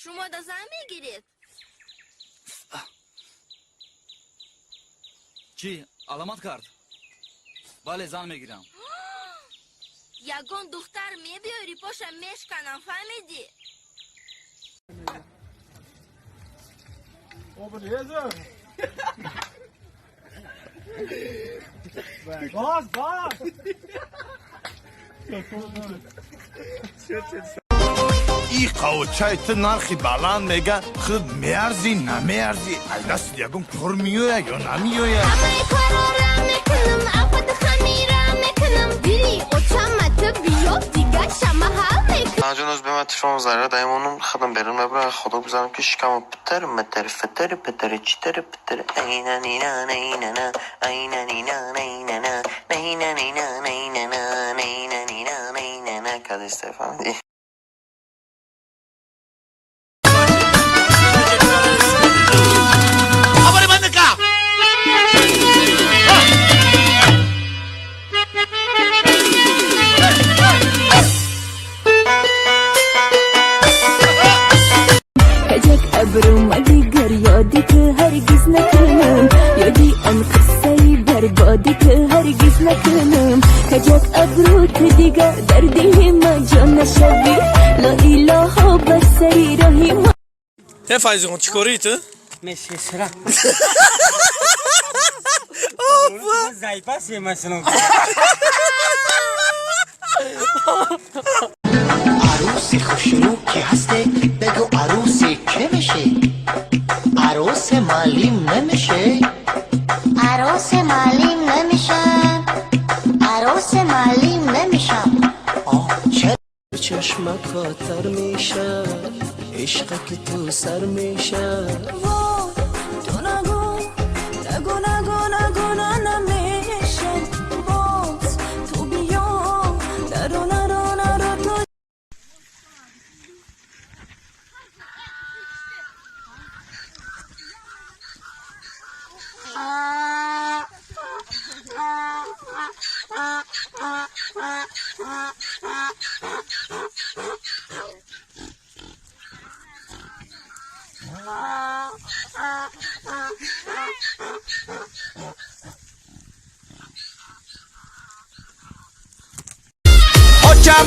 شما دا زن میگیرید؟ چی؟ علامت کرد؟ بله زن میگیرم. یگان دختر میبیاری پاشم میشکنم فهمیدی؟ باز ای قوچایت نرخی بلند میگه خود میارزی نمیارزی دست یکم کار میویا یا نمیویا جونوز به من تشون زره دایمونم خودم بیرون مبرم خدا بزنم که شکم پتر متر فتر پتر چتر پتر اینا نینا نینا نه اینا نینا نینا نه نینا نینا نینا نه نینا نینا نینا نه کدی استفاده دیگر یادی که هرگز نکنم یادی آن قصه بربادی که هرگز نکنم کجات ابروت دیگر دردی ما جان نشوی لا اله بسری راهی ما Te faz um chicorito? Mexe, será? Zai, passe, mas não. عروسی خوشرو کی هسته بگو عروسی که میشه عروس معلم نمیشه عروس معلم نمیشم عروس معلم نمیشم چه چشمت خاطر میشه عشق که تو سر میشه تو نگو نگو نگو نگو نمیشه باز تو بیا نرو نرو نرو تو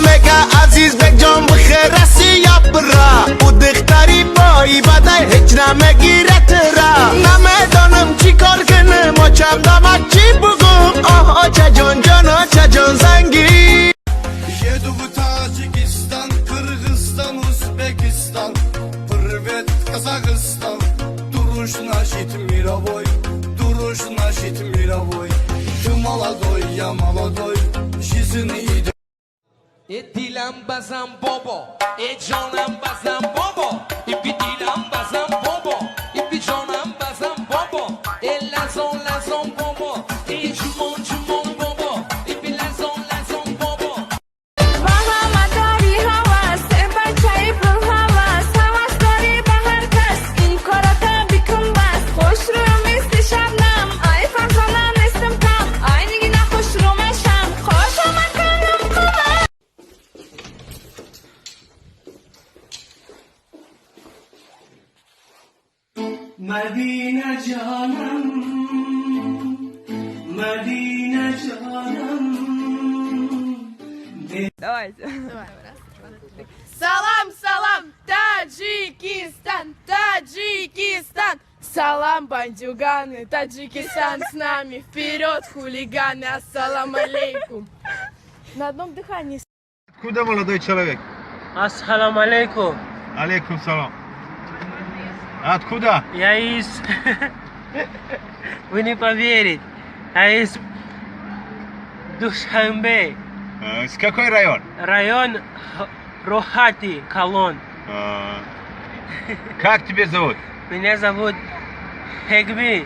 مگه عزیز بگ جان بخیر رسی یا برا او دختری بایی بدای هیچ نمگیرت را نمیدانم چی کار کنم و چم دامک چی بگم آها چه جان جانا چه جان زنگی یدو تاجیکستان کırgızstan Uzbekistan Privet Kazakistan Duruş naşit miravoy Duruş naşit miravoy Ты молодой, я молодой Жизнь идет E dilam bazam bobo, e jonam bazam bobo, e bidilam bazam bobo, e bijonam bazam bobo, e lazon bobo, e chumon bobo, e bilazon bobo. Bahama dari havas, eba çay bu havas, havas dari bahar kas, in korata bikun bas, hoş rum isti şabnam, ay fazlanan istim tam, aynı güne hoş rum eşam, hoş amakanım kuma. Medine canım Medine canım Давайте. Салам, салам, Таджикистан, Таджикистан. Салам, бандюганы, Таджикистан с нами. Вперед, хулиганы, ассалам алейкум. На одном дыхании. Откуда молодой человек? Ассаламу алейкум. Алейкум салам. Откуда? Я из... Вы не поверите. Я из Душанбе. С какой район? Район Рохати, Колон. Как тебя зовут? Меня зовут Хегми.